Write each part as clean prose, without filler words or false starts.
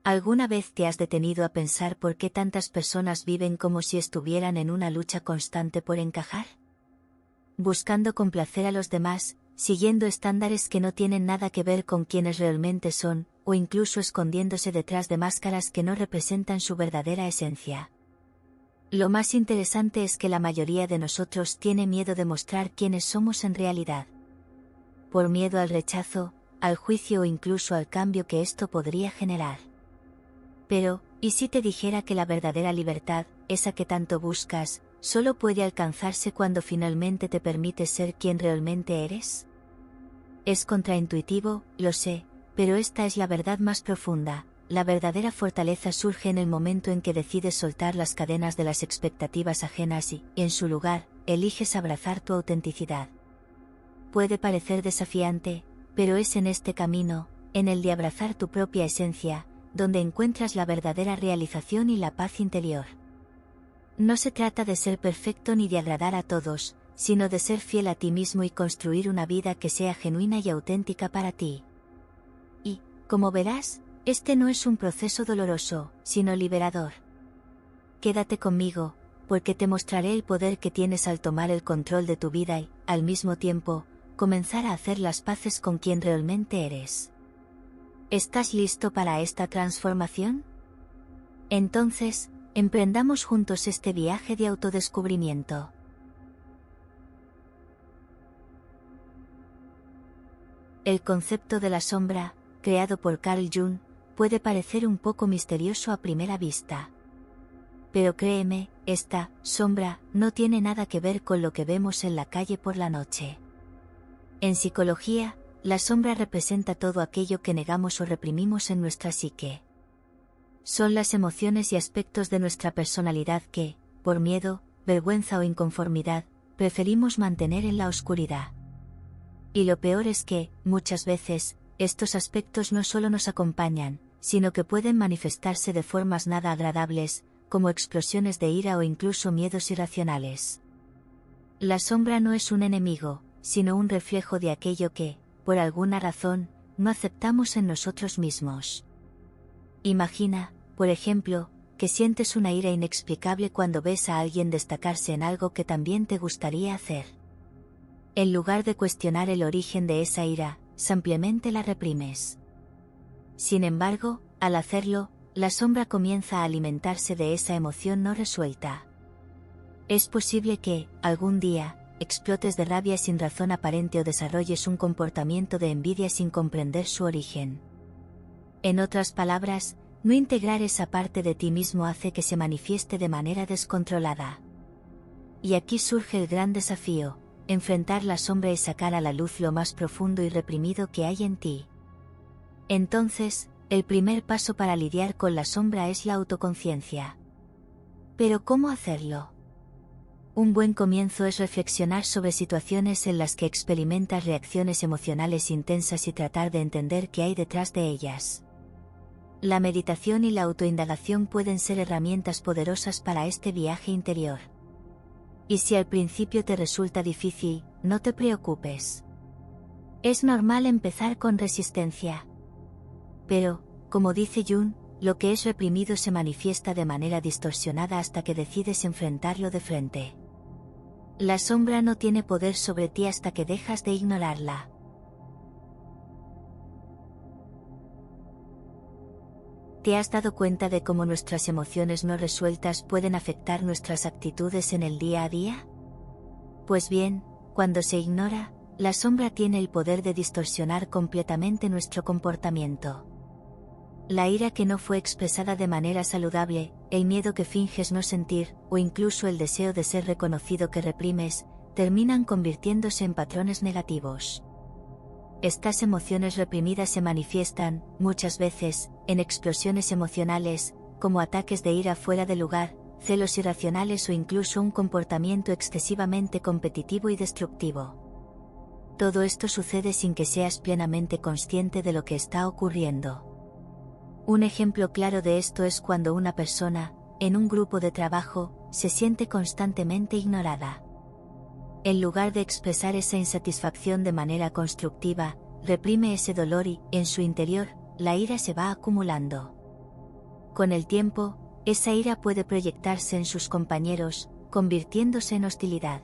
¿Alguna vez te has detenido a pensar por qué tantas personas viven como si estuvieran en una lucha constante por encajar? Buscando complacer a los demás, siguiendo estándares que no tienen nada que ver con quienes realmente son, o incluso escondiéndose detrás de máscaras que no representan su verdadera esencia. Lo más interesante es que la mayoría de nosotros tiene miedo de mostrar quiénes somos en realidad. Por miedo al rechazo, al juicio o incluso al cambio que esto podría generar. Pero, ¿y si te dijera que la verdadera libertad, esa que tanto buscas, solo puede alcanzarse cuando finalmente te permites ser quien realmente eres? Es contraintuitivo, lo sé, pero esta es la verdad más profunda. La verdadera fortaleza surge en el momento en que decides soltar las cadenas de las expectativas ajenas y, en su lugar, eliges abrazar tu autenticidad. Puede parecer desafiante, pero es en este camino, en el de abrazar tu propia esencia, donde encuentras la verdadera realización y la paz interior. No se trata de ser perfecto ni de agradar a todos, sino de ser fiel a ti mismo y construir una vida que sea genuina y auténtica para ti. Y, como verás, este no es un proceso doloroso, sino liberador. Quédate conmigo, porque te mostraré el poder que tienes al tomar el control de tu vida y, al mismo tiempo, comenzar a hacer las paces con quien realmente eres. ¿Estás listo para esta transformación? Entonces, emprendamos juntos este viaje de autodescubrimiento. El concepto de la sombra, creado por Carl Jung, puede parecer un poco misterioso a primera vista. Pero créeme, esta sombra no tiene nada que ver con lo que vemos en la calle por la noche. En psicología, la sombra representa todo aquello que negamos o reprimimos en nuestra psique. Son las emociones y aspectos de nuestra personalidad que, por miedo, vergüenza o inconformidad, preferimos mantener en la oscuridad. Y lo peor es que, muchas veces, estos aspectos no solo nos acompañan, sino que pueden manifestarse de formas nada agradables, como explosiones de ira o incluso miedos irracionales. La sombra no es un enemigo, sino un reflejo de aquello que, por alguna razón, no aceptamos en nosotros mismos. Imagina, por ejemplo, que sientes una ira inexplicable cuando ves a alguien destacarse en algo que también te gustaría hacer. En lugar de cuestionar el origen de esa ira, simplemente la reprimes. Sin embargo, al hacerlo, la sombra comienza a alimentarse de esa emoción no resuelta. Es posible que, algún día, explotes de rabia sin razón aparente o desarrolles un comportamiento de envidia sin comprender su origen. En otras palabras, no integrar esa parte de ti mismo hace que se manifieste de manera descontrolada. Y aquí surge el gran desafío, enfrentar la sombra y sacar a la luz lo más profundo y reprimido que hay en ti. Entonces, el primer paso para lidiar con la sombra es la autoconciencia. ¿Pero cómo hacerlo? Un buen comienzo es reflexionar sobre situaciones en las que experimentas reacciones emocionales intensas y tratar de entender qué hay detrás de ellas. La meditación y la autoindagación pueden ser herramientas poderosas para este viaje interior. Y si al principio te resulta difícil, no te preocupes. Es normal empezar con resistencia. Pero, como dice Jung, lo que es reprimido se manifiesta de manera distorsionada hasta que decides enfrentarlo de frente. La sombra no tiene poder sobre ti hasta que dejas de ignorarla. ¿Te has dado cuenta de cómo nuestras emociones no resueltas pueden afectar nuestras actitudes en el día a día? Pues bien, cuando se ignora, la sombra tiene el poder de distorsionar completamente nuestro comportamiento. La ira que no fue expresada de manera saludable, el miedo que finges no sentir, o incluso el deseo de ser reconocido que reprimes, terminan convirtiéndose en patrones negativos. Estas emociones reprimidas se manifiestan, muchas veces, en explosiones emocionales, como ataques de ira fuera de lugar, celos irracionales o incluso un comportamiento excesivamente competitivo y destructivo. Todo esto sucede sin que seas plenamente consciente de lo que está ocurriendo. Un ejemplo claro de esto es cuando una persona, en un grupo de trabajo, se siente constantemente ignorada. En lugar de expresar esa insatisfacción de manera constructiva, reprime ese dolor y, en su interior, la ira se va acumulando. Con el tiempo, esa ira puede proyectarse en sus compañeros, convirtiéndose en hostilidad.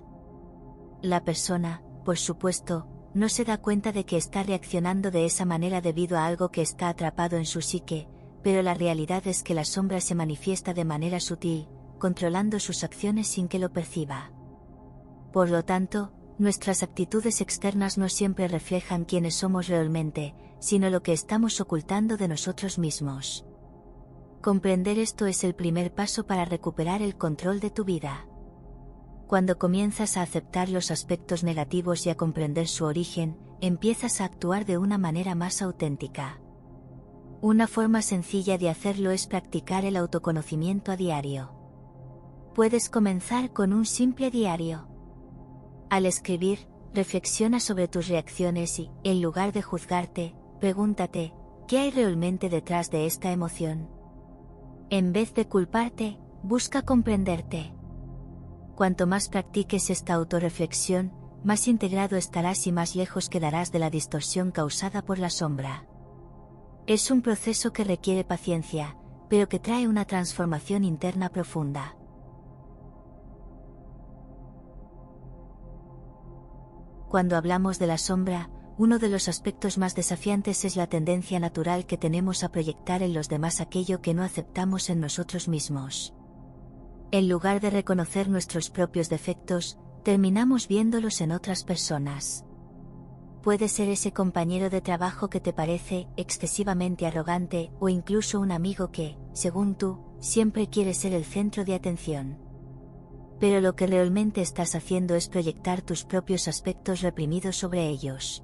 La persona, por supuesto, no se da cuenta de que está reaccionando de esa manera debido a algo que está atrapado en su psique, pero la realidad es que la sombra se manifiesta de manera sutil, controlando sus acciones sin que lo perciba. Por lo tanto, nuestras actitudes externas no siempre reflejan quiénes somos realmente, sino lo que estamos ocultando de nosotros mismos. Comprender esto es el primer paso para recuperar el control de tu vida. Cuando comienzas a aceptar los aspectos negativos y a comprender su origen, empiezas a actuar de una manera más auténtica. Una forma sencilla de hacerlo es practicar el autoconocimiento a diario. Puedes comenzar con un simple diario. Al escribir, reflexiona sobre tus reacciones y, en lugar de juzgarte, pregúntate, ¿qué hay realmente detrás de esta emoción? En vez de culparte, busca comprenderte. Cuanto más practiques esta autorreflexión, más integrado estarás y más lejos quedarás de la distorsión causada por la sombra. Es un proceso que requiere paciencia, pero que trae una transformación interna profunda. Cuando hablamos de la sombra, uno de los aspectos más desafiantes es la tendencia natural que tenemos a proyectar en los demás aquello que no aceptamos en nosotros mismos. En lugar de reconocer nuestros propios defectos, terminamos viéndolos en otras personas. Puede ser ese compañero de trabajo que te parece excesivamente arrogante o incluso un amigo que, según tú, siempre quiere ser el centro de atención. Pero lo que realmente estás haciendo es proyectar tus propios aspectos reprimidos sobre ellos.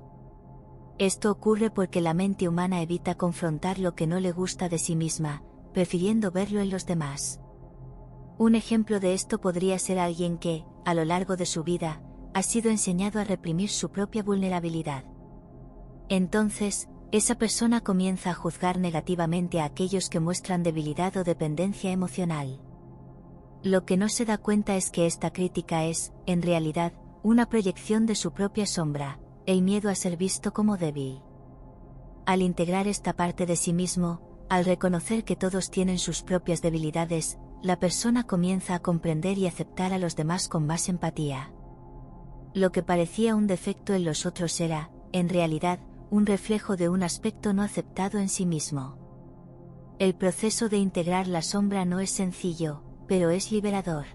Esto ocurre porque la mente humana evita confrontar lo que no le gusta de sí misma, prefiriendo verlo en los demás. Un ejemplo de esto podría ser alguien que, a lo largo de su vida, ha sido enseñado a reprimir su propia vulnerabilidad. Entonces, esa persona comienza a juzgar negativamente a aquellos que muestran debilidad o dependencia emocional. Lo que no se da cuenta es que esta crítica es, en realidad, una proyección de su propia sombra, el miedo a ser visto como débil. Al integrar esta parte de sí mismo, al reconocer que todos tienen sus propias debilidades, la persona comienza a comprender y aceptar a los demás con más empatía. Lo que parecía un defecto en los otros era, en realidad, un reflejo de un aspecto no aceptado en sí mismo. El proceso de integrar la sombra no es sencillo, pero es liberador.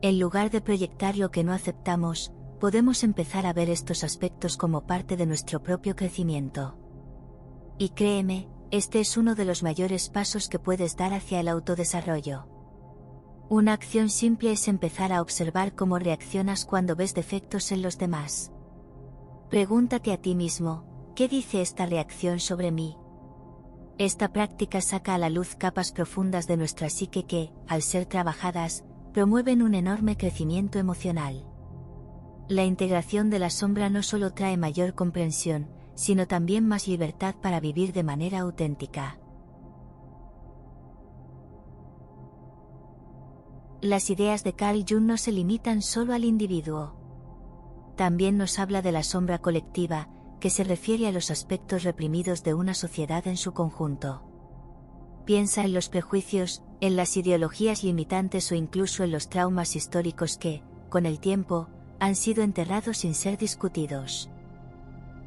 En lugar de proyectar lo que no aceptamos, podemos empezar a ver estos aspectos como parte de nuestro propio crecimiento. Y créeme, este es uno de los mayores pasos que puedes dar hacia el autodesarrollo. Una acción simple es empezar a observar cómo reaccionas cuando ves defectos en los demás. Pregúntate a ti mismo, ¿qué dice esta reacción sobre mí? Esta práctica saca a la luz capas profundas de nuestra psique que, al ser trabajadas, promueven un enorme crecimiento emocional. La integración de la sombra no solo trae mayor comprensión, sino también más libertad para vivir de manera auténtica. Las ideas de Carl Jung no se limitan solo al individuo. También nos habla de la sombra colectiva, que se refiere a los aspectos reprimidos de una sociedad en su conjunto. Piensa en los prejuicios, en las ideologías limitantes o incluso en los traumas históricos que, con el tiempo, han sido enterrados sin ser discutidos.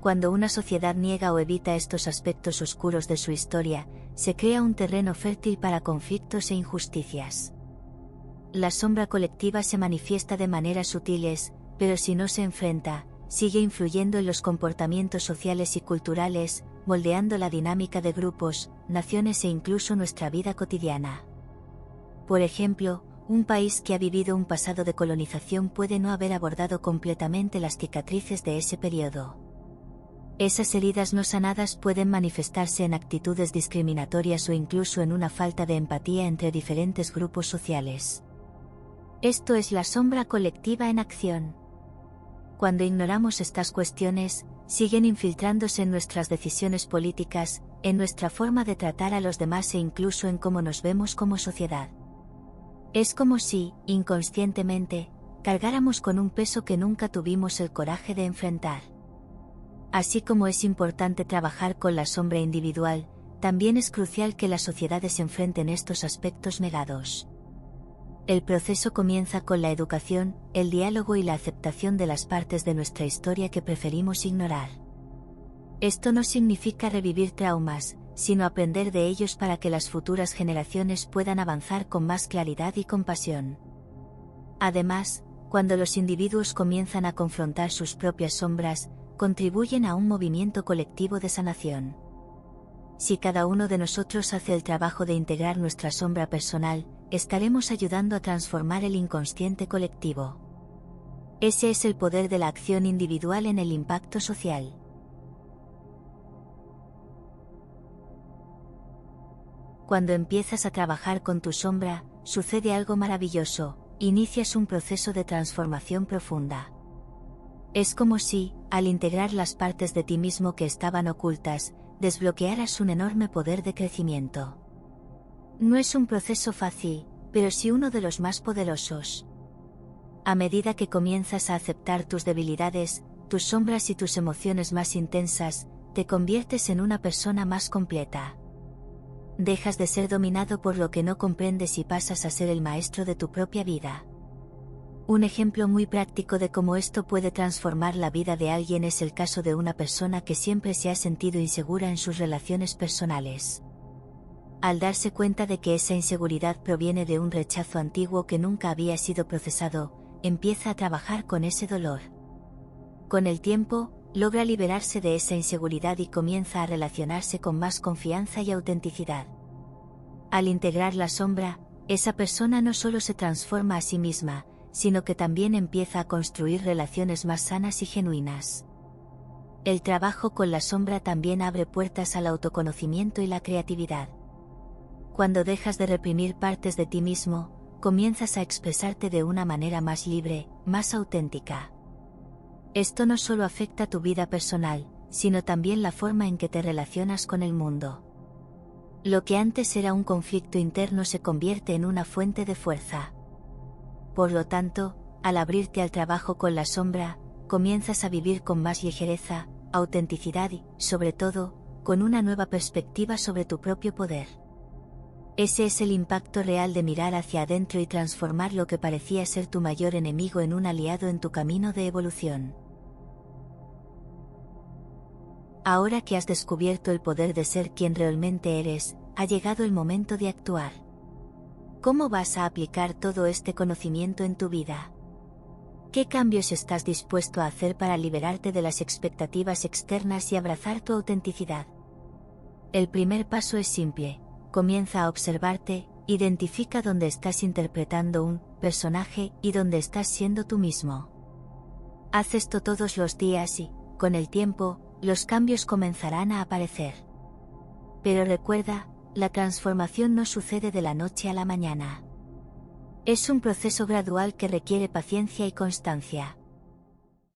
Cuando una sociedad niega o evita estos aspectos oscuros de su historia, se crea un terreno fértil para conflictos e injusticias. La sombra colectiva se manifiesta de maneras sutiles, pero si no se enfrenta, sigue influyendo en los comportamientos sociales y culturales, moldeando la dinámica de grupos, naciones e incluso nuestra vida cotidiana. Por ejemplo, un país que ha vivido un pasado de colonización puede no haber abordado completamente las cicatrices de ese periodo. Esas heridas no sanadas pueden manifestarse en actitudes discriminatorias o incluso en una falta de empatía entre diferentes grupos sociales. Esto es la sombra colectiva en acción. Cuando ignoramos estas cuestiones, siguen infiltrándose en nuestras decisiones políticas, en nuestra forma de tratar a los demás e incluso en cómo nos vemos como sociedad. Es como si, inconscientemente, cargáramos con un peso que nunca tuvimos el coraje de enfrentar. Así como es importante trabajar con la sombra individual, también es crucial que las sociedades enfrenten estos aspectos negados. El proceso comienza con la educación, el diálogo y la aceptación de las partes de nuestra historia que preferimos ignorar. Esto no significa revivir traumas, sino aprender de ellos para que las futuras generaciones puedan avanzar con más claridad y compasión. Además, cuando los individuos comienzan a confrontar sus propias sombras, contribuyen a un movimiento colectivo de sanación. Si cada uno de nosotros hace el trabajo de integrar nuestra sombra personal, estaremos ayudando a transformar el inconsciente colectivo. Ese es el poder de la acción individual en el impacto social. Cuando empiezas a trabajar con tu sombra, sucede algo maravilloso, inicias un proceso de transformación profunda. Es como si, al integrar las partes de ti mismo que estaban ocultas, desbloquearas un enorme poder de crecimiento. No es un proceso fácil, pero sí uno de los más poderosos. A medida que comienzas a aceptar tus debilidades, tus sombras y tus emociones más intensas, te conviertes en una persona más completa. Dejas de ser dominado por lo que no comprendes y pasas a ser el maestro de tu propia vida. Un ejemplo muy práctico de cómo esto puede transformar la vida de alguien es el caso de una persona que siempre se ha sentido insegura en sus relaciones personales. Al darse cuenta de que esa inseguridad proviene de un rechazo antiguo que nunca había sido procesado, empieza a trabajar con ese dolor. Con el tiempo, logra liberarse de esa inseguridad y comienza a relacionarse con más confianza y autenticidad. Al integrar la sombra, esa persona no solo se transforma a sí misma, sino que también empieza a construir relaciones más sanas y genuinas. El trabajo con la sombra también abre puertas al autoconocimiento y la creatividad. Cuando dejas de reprimir partes de ti mismo, comienzas a expresarte de una manera más libre, más auténtica. Esto no solo afecta tu vida personal, sino también la forma en que te relacionas con el mundo. Lo que antes era un conflicto interno se convierte en una fuente de fuerza. Por lo tanto, al abrirte al trabajo con la sombra, comienzas a vivir con más ligereza, autenticidad y, sobre todo, con una nueva perspectiva sobre tu propio poder. Ese es el impacto real de mirar hacia adentro y transformar lo que parecía ser tu mayor enemigo en un aliado en tu camino de evolución. Ahora que has descubierto el poder de ser quien realmente eres, ha llegado el momento de actuar. ¿Cómo vas a aplicar todo este conocimiento en tu vida? ¿Qué cambios estás dispuesto a hacer para liberarte de las expectativas externas y abrazar tu autenticidad? El primer paso es simple. Comienza a observarte, identifica dónde estás interpretando un personaje y dónde estás siendo tú mismo. Haz esto todos los días y, con el tiempo, los cambios comenzarán a aparecer. Pero recuerda, la transformación no sucede de la noche a la mañana. Es un proceso gradual que requiere paciencia y constancia.